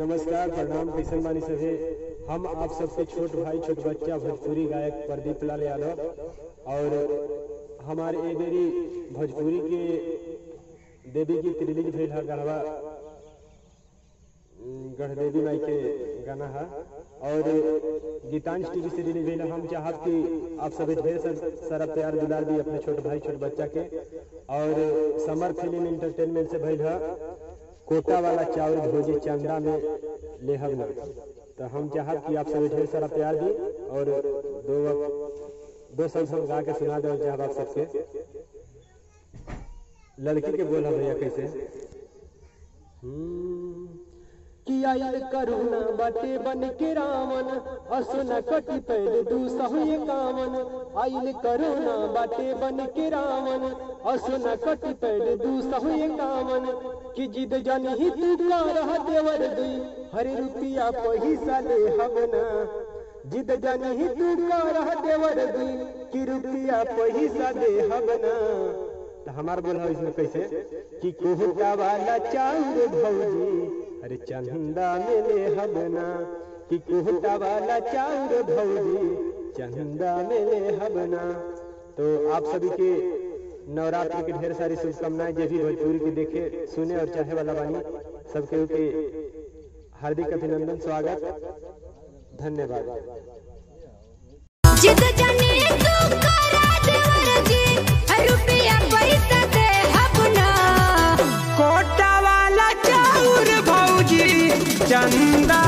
नमस्कार, प्रणाम, कैसन बानी सभे। हम आप सबके छोट भाई छोट बच्चा भोजपुरी गायक प्रदीप लाल यादव और हमारे ए बेरी भोजपुरी के देवी गीत रिलीज भेल है गढ़वा गढ़देवी माई के गाना है और गीतांश टीवी से रिलीज भेल। हम चाहब कि आप सभी ढेर सारा प्यार दुलार दी अपने छोट भाई छोट बच्चा के। और समर फिल्म इंटरटेनमेंट से भेल है कोटा वाला चाउर भोजी चंदा में लेहब ना। तो हम चाहब कि आप सभी ढेर सारा प्यार दी और दो सब गा के सुना दे चाहब आप सबके। लड़की के बोला भैया कैसे कि आयल करुणा बाटे बन के रावण असुना कटी पैर दूसहुए कावन। आयल करुणा बाटे बन के रावण असुना कटी पैर दूसहुए कावन। कि जिद जानी ही तू का रह देवर दुई हरे रुपया पैसा ले हवना। जिद जानी ही तू का रह देवर दुई कि रुपया पैसा दे हवना। तो हमार बोला इसमें कैसे कि कोहटा वाला चाउर भौजी अरे चंदा में ले हबना। कि कोहटा वाला चाउर भौजी चंदा में ले हबना। तो आप सभी के नवरात्र की ढेर सारी शुभकामनाएं। जो भी भोजपुरी के देखे सुने और चाहे वाला बानी सबके के हार्दिक अभिनंदन, स्वागत, धन्यवाद। जिद जानी तू करा देवर जी रुपया पैसा दे हबना। कोटा वाला चाउर भौजी चंदा